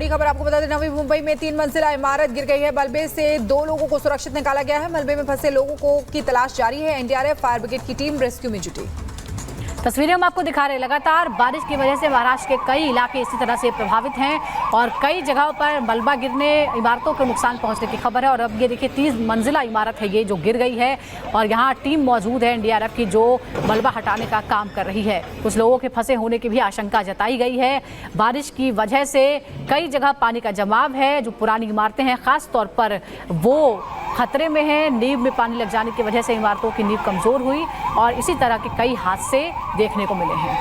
बड़ी खबर आपको बता दें, नवी मुंबई में 3 मंजिला इमारत गिर गई है। मलबे से 2 लोगों को सुरक्षित निकाला गया है। मलबे में फंसे लोगों की तलाश जारी है। एनडीआरएफ फायर ब्रिगेड की टीम रेस्क्यू में जुटी। तस्वीरें हम आपको दिखा रहे हैं। लगातार बारिश की वजह से महाराष्ट्र के कई इलाके इसी तरह से प्रभावित हैं और कई जगहों पर मलबा गिरने, इमारतों को नुकसान पहुंचने की खबर है। और अब ये देखिए 30 मंजिला इमारत है ये जो गिर गई है और यहाँ टीम मौजूद है एनडीआरएफ की जो मलबा हटाने का काम कर रही है। कुछ लोगों के फंसे होने की भी आशंका जताई गई है। बारिश की वजह से कई जगह पानी का जमाव है। जो पुरानी इमारतें हैं खास तौर पर वो खतरे में है। नींव में पानी लग जाने की वजह से इमारतों की नींव कमजोर हुई और इसी तरह के कई हादसे देखने को मिले हैं।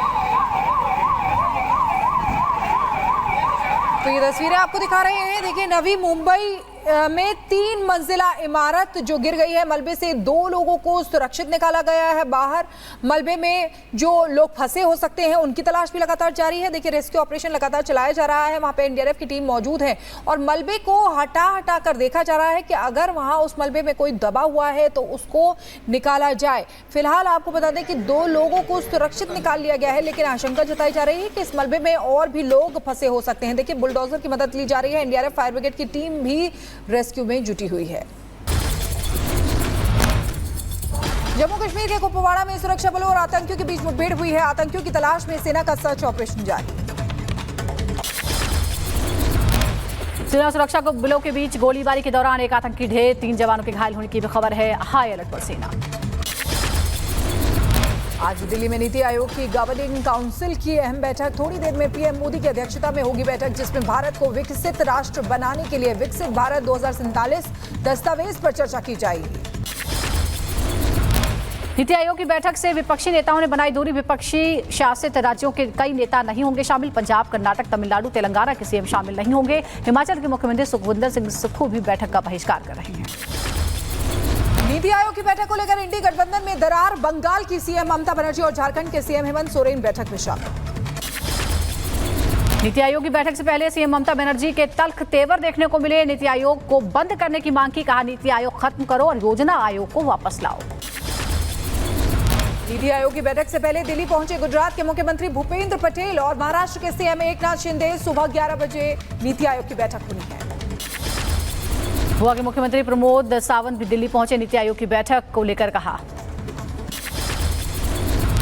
तो ये तस्वीरें आपको दिखा रहे हैं। देखिए नवी मुंबई में 3 मंजिला इमारत जो गिर गई है। मलबे से 2 लोगों को सुरक्षित निकाला गया है बाहर। मलबे में जो लोग फंसे हो सकते हैं उनकी तलाश भी लगातार जारी है। देखिए रेस्क्यू ऑपरेशन लगातार चलाया जा रहा है। वहां पे एनडीआरएफ की टीम मौजूद है और मलबे को हटा कर देखा जा रहा है कि अगर वहां उस मलबे में कोई दबा हुआ है तो उसको निकाला जाए। फिलहाल आपको बता दें कि 2 लोगों को सुरक्षित निकाल लिया गया है, लेकिन आशंका जताई जा रही है कि इस मलबे में और भी लोग फंसे हो सकते हैं। देखिए बुलडोजर की मदद ली जा रही है। एनडीआरएफ फायर ब्रिगेड की टीम भी रेस्क्यू में जुटी हुई है। जम्मू कश्मीर के कुपवाड़ा में सुरक्षा बलों और आतंकियों के बीच मुठभेड़ हुई है। आतंकियों की तलाश में सेना का सर्च ऑपरेशन जारी। सेना सुरक्षा बलों के बीच गोलीबारी के दौरान एक आतंकी ढेर, 3 जवानों के घायल होने की भी खबर है। हाई अलर्ट पर सेना। आज दिल्ली में नीति आयोग की गवर्निंग काउंसिल की अहम बैठक। थोड़ी देर में पीएम मोदी की अध्यक्षता में होगी बैठक, जिसमें भारत को विकसित राष्ट्र बनाने के लिए विकसित भारत 2047 दस्तावेज पर चर्चा की जाएगी। नीति आयोग की बैठक से विपक्षी नेताओं ने बनाई दूरी। विपक्षी शासित राज्यों के कई नेता नहीं होंगे शामिल। पंजाब, कर्नाटक, तमिलनाडु, तेलंगाना के सीएम शामिल नहीं होंगे। हिमाचल के मुख्यमंत्री सुखविंदर सिंह सुक्खू भी बैठक का बहिष्कार कर रहे हैं। नीति आयोग की बैठक को लेकर इंडी गठबंधन में दरार। बंगाल की सीएम ममता बनर्जी और झारखंड के सीएम हेमंत सोरेन बैठक में शामिल। नीति आयोग की बैठक से पहले सीएम ममता बनर्जी के तल्ख तेवर देखने को मिले। नीति आयोग को बंद करने की मांग की। कहा नीति आयोग खत्म करो और योजना आयोग को वापस लाओ। नीति आयोग की बैठक से पहले दिल्ली पहुंचे गुजरात के मुख्यमंत्री भूपेंद्र पटेल और महाराष्ट्र के सीएम एकनाथ शिंदे। सुबह 11 बजे नीति आयोग की बैठक होनी है। गोवा के मुख्यमंत्री प्रमोद सावंत भी दिल्ली पहुंचे। नीति आयोग की बैठक को लेकर कहा।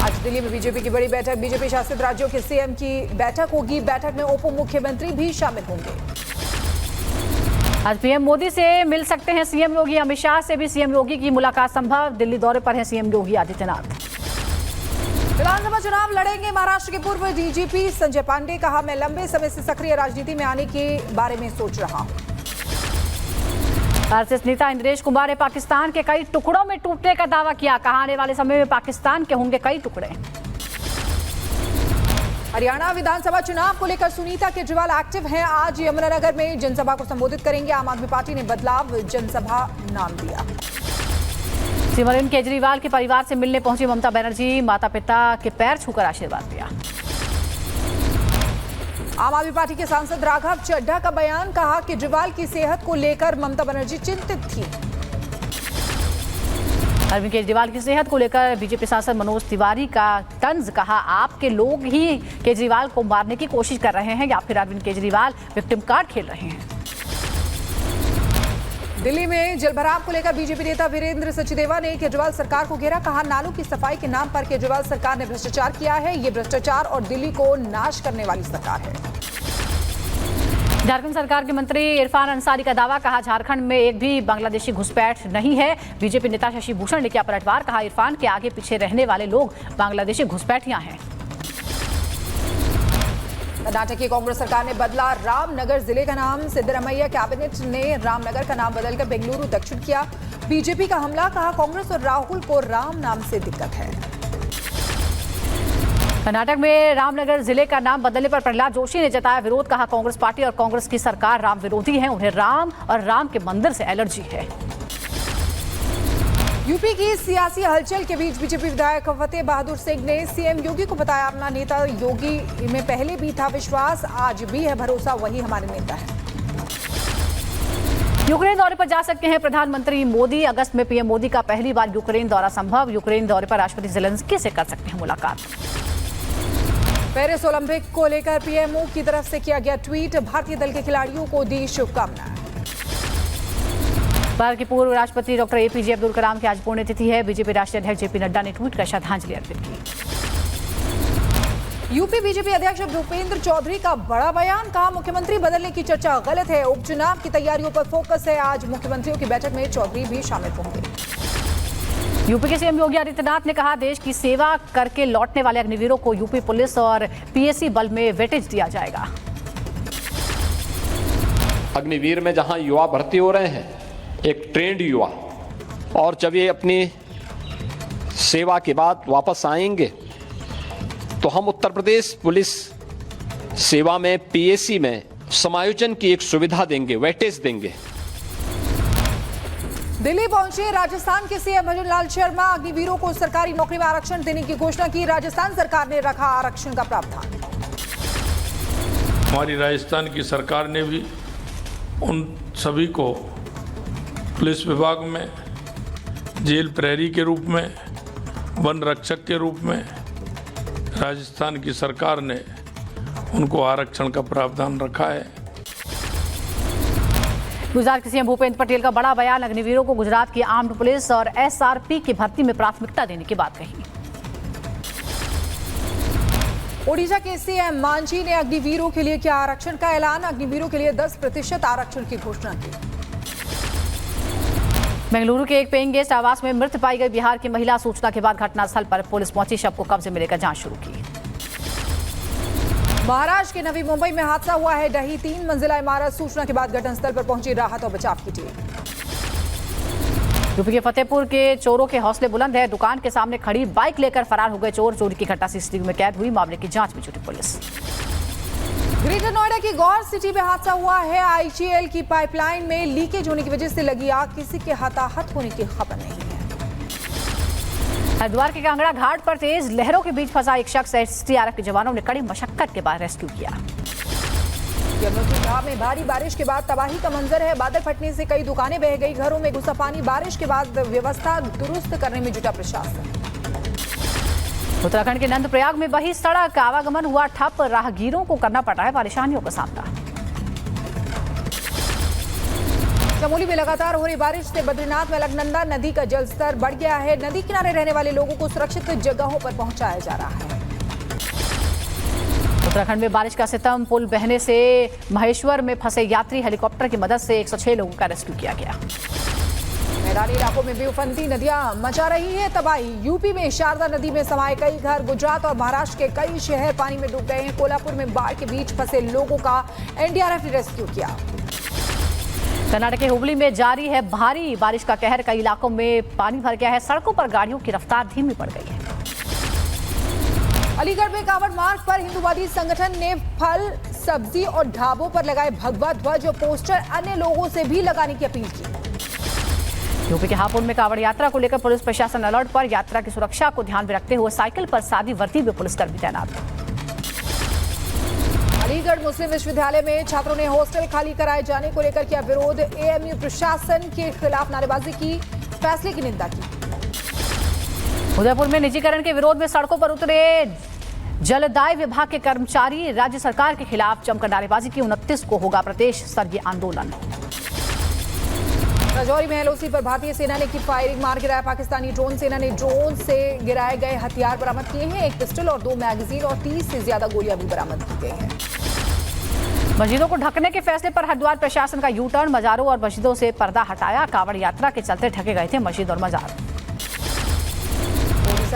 आज दिल्ली में बीजेपी की बड़ी बैठक। बीजेपी शासित राज्यों के सीएम की बैठक होगी। बैठक में उप मुख्यमंत्री भी शामिल होंगे। आज पीएम मोदी से मिल सकते हैं सीएम योगी। अमित शाह से भी सीएम योगी की मुलाकात संभव। दिल्ली दौरे पर हैं सीएम योगी आदित्यनाथ। विधानसभा चुनाव लड़ेंगे महाराष्ट्र के पूर्व डीजीपी संजय पांडे। कहा मैं लंबे समय से सक्रिय राजनीति में आने के बारे में सोच रहा हूं। आरएसएस नेता इंद्रेश कुमार ने पाकिस्तान के कई टुकड़ों में टूटने का दावा किया। कहा आने वाले समय में पाकिस्तान के होंगे कई टुकड़े। हरियाणा विधानसभा चुनाव को लेकर सुनीता केजरीवाल एक्टिव हैं। आज यमुनानगर में जनसभा को संबोधित करेंगे। आम आदमी पार्टी ने बदलाव जनसभा नाम दिया। सिमरन केजरीवाल के परिवार से मिलने पहुंची ममता बनर्जी। माता पिता के पैर छूकर आशीर्वाद दिया। आम आदमी पार्टी के सांसद राघव चड्ढा का बयान। कहा केजरीवाल की सेहत को लेकर ममता बनर्जी चिंतित थी। अरविंद केजरीवाल की सेहत को लेकर बीजेपी सांसद मनोज तिवारी का तंज। कहा आपके लोग ही केजरीवाल को मारने की कोशिश कर रहे हैं या फिर अरविंद केजरीवाल विक्टिम कार्ड खेल रहे हैं। दिल्ली में जलभराव को लेकर बीजेपी नेता वीरेंद्र सचदेवा ने केजरीवाल सरकार को घेरा। कहा नालों की सफाई के नाम पर केजरीवाल सरकार ने भ्रष्टाचार किया है। ये भ्रष्टाचार और दिल्ली को नाश करने वाली सरकार है। झारखंड सरकार के मंत्री इरफान अंसारी का दावा। कहा झारखंड में एक भी बांग्लादेशी घुसपैठ नहीं है। बीजेपी नेता शशि भूषण ने किया पलटवार। कहा इरफान के आगे पीछे रहने वाले लोग बांग्लादेशी घुसपैठियां हैं। कर्नाटक की कांग्रेस सरकार ने बदला रामनगर जिले का नाम। सिद्धरामैया कैबिनेट ने रामनगर का नाम बदलकर बेंगलुरु दक्षिण किया। बीजेपी का हमला। कहा कांग्रेस और राहुल को राम नाम से दिक्कत है। कर्नाटक में रामनगर जिले का नाम बदलने पर प्रहलाद जोशी ने जताया विरोध। कहा कांग्रेस पार्टी और कांग्रेस की सरकार राम विरोधी है। उन्हें राम और राम के मंदिर से एलर्जी है। यूपी की सियासी हलचल के बीच बीजेपी विधायक फतेह बहादुर सिंह ने सीएम योगी को बताया अपना नेता। योगी में पहले भी था विश्वास, आज भी है भरोसा, वही हमारे नेता है। यूक्रेन दौरे पर जा सकते हैं प्रधानमंत्री मोदी। अगस्त में पीएम मोदी का पहली बार यूक्रेन दौरा संभव। यूक्रेन दौरे पर राष्ट्रपति ज़ेलेंस्की से कर सकते हैं मुलाकात। पेरिस ओलंपिक को लेकर पीएमओ की तरफ से किया गया ट्वीट, भारतीय दल के खिलाड़ियों को दी शुभकामनाएं। भारत के पूर्व राष्ट्रपति डॉक्टर एपीजे अब्दुल कलाम की आज पुण्यतिथि है। बीजेपी राष्ट्रीय अध्यक्ष जेपी नड्डा ने ट्वीट कर श्रद्धांजलि अर्पित की। यूपी बीजेपी अध्यक्ष भूपेंद्र चौधरी का बड़ा बयान, कहा मुख्यमंत्री बदलने की चर्चा गलत है, उपचुनाव की तैयारियों पर फोकस है। आज मुख्यमंत्रियों की बैठक में चौधरी भी शामिल होंगे। यूपी के सीएम योगी आदित्यनाथ ने कहा देश की सेवा करके लौटने वाले अग्निवीरों को यूपी पुलिस और पीएसी बल में वेटेज दिया जाएगा। अग्निवीर में जहां युवा भर्ती हो रहे हैं, एक ट्रेंड युवा, और जब ये अपनी सेवा के बाद वापस आएंगे तो हम उत्तर प्रदेश पुलिस सेवा में पीएसी में समायोजन की एक सुविधा देंगे, वेटेज देंगे। दिल्ली पहुंचे राजस्थान के सीएम भजनलाल शर्मा, अग्निवीरों को सरकारी नौकरी में आरक्षण देने की घोषणा की। राजस्थान सरकार ने रखा आरक्षण का प्रावधान। हमारी राजस्थान की सरकार ने भी उन सभी को पुलिस विभाग में जेल प्रहरी के रूप में, वन रक्षक के रूप में राजस्थान की सरकार ने उनको आरक्षण का प्रावधान रखा है। गुजरात के सीएम भूपेंद्र पटेल का बड़ा बयान, अग्निवीरों को गुजरात की आर्म्ड पुलिस और एसआरपी की भर्ती में प्राथमिकता देने की बात कही। ओडिशा के सीएम मांझी ने अग्निवीरों के लिए किया आरक्षण का ऐलान, अग्निवीरों के लिए 10% आरक्षण की घोषणा की। बेंगलुरु के एक पेइंग गेस्ट आवास में मृत पाई गई बिहार की महिला, सूचना के बाद घटनास्थल पर पुलिस पहुंची, शव को कब्जे में लेकर जांच शुरू की। महाराष्ट्र के नवी मुंबई में हादसा हुआ है, ढही 3 मंजिला इमारत, सूचना के बाद घटनास्थल पर पहुंची राहत और बचाव की टीम। यूपी के फतेहपुर के चोरों के हौसले बुलंद है, दुकान के सामने खड़ी बाइक लेकर फरार हो गए चोर, चोरी की घटना सीसीटीवी में कैद हुई, मामले की जांच में जुटी पुलिस। ग्रेटर नोएडा की गौर सिटी में हादसा हुआ है, आईजीएल की पाइपलाइन में लीकेज होने की वजह से लगी आग, किसी के हताहत होने की खबर नहीं है। हरिद्वार के कांगड़ा घाट पर तेज लहरों के बीच फंसा एक शख्स, एसडीआरएफ के जवानों ने कड़ी मशक्कत के बाद रेस्क्यू किया। यमुनोत्री घाट में भारी बारिश के बाद तबाही का मंजर है, बादल फटने से कई दुकानें बह गई, घरों में घुसा पानी, बारिश के बाद व्यवस्था दुरुस्त करने में जुटा प्रशासन। उत्तराखंड के नंदप्रयाग में वही सड़क, आवागमन हुआ ठप, राहगीरों को करना पड़ रहा है परेशानियों का सामना। चमोली में लगातार हो रही बारिश से बद्रीनाथ में अलकनंदा नदी का जलस्तर बढ़ गया है, नदी किनारे रहने वाले लोगों को सुरक्षित जगहों पर पहुंचाया जा रहा है। उत्तराखंड में बारिश का सितम, पुल बहने से महेश्वर में फंसे यात्री, हेलीकॉप्टर की मदद से 106 लोगों का रेस्क्यू किया गया। मैदानी इलाकों में भी उफनती नदियां मचा रही है तबाही, यूपी में शारदा नदी में समाये कई घर, गुजरात और महाराष्ट्र के कई शहर पानी में डूब गए हैं, कोल्हापुर में बाढ़ के बीच फंसे लोगों का एनडीआरएफ ने रेस्क्यू किया। कर्नाटक के हुबली में जारी है भारी बारिश का कहर, कई इलाकों में पानी भर गया है, सड़कों पर गाड़ियों की रफ्तार धीमी पड़ गई है। अलीगढ़ में कांवड़ मार्ग पर हिंदूवादी संगठन ने फल, सब्जी और ढाबों पर लगाए भगवा ध्वज और पोस्टर, अन्य लोगों से भी लगाने की अपील की। यूपी के हापुड़ में कांवड़ यात्रा को लेकर पुलिस प्रशासन अलर्ट पर, यात्रा की सुरक्षा को ध्यान में रखते हुए साइकिल पर सादी वर्दी में पुलिसकर्मी तैनात। अलीगढ़ मुस्लिम विश्वविद्यालय में छात्रों ने हॉस्टल खाली कराए जाने को लेकर किया विरोध, एएमयू प्रशासन के खिलाफ नारेबाजी की, फैसले की निंदा की। उदयपुर में निजीकरण के विरोध में सड़कों पर उतरे जलदाय विभाग के कर्मचारी, राज्य सरकार के खिलाफ जमकर नारेबाजी की, 29 को होगा प्रदेश स्तरीय आंदोलन। राजौरी में एलओसी पर भारतीय सेना ने की फायरिंग, मार गिराया पाकिस्तानी ड्रोन, सेना ने ड्रोन से गिराए गए हथियार बरामद किए हैं, एक पिस्टल और 2 मैगजीन और 30 से ज्यादा गोलियां भी बरामद की गई हैं। मस्जिदों को ढकने के फैसले पर हरिद्वार प्रशासन का यू टर्न, मजारों और मस्जिदों से पर्दा हटाया, कांवड़ यात्रा के चलते ढके गए थे मस्जिद और मजार।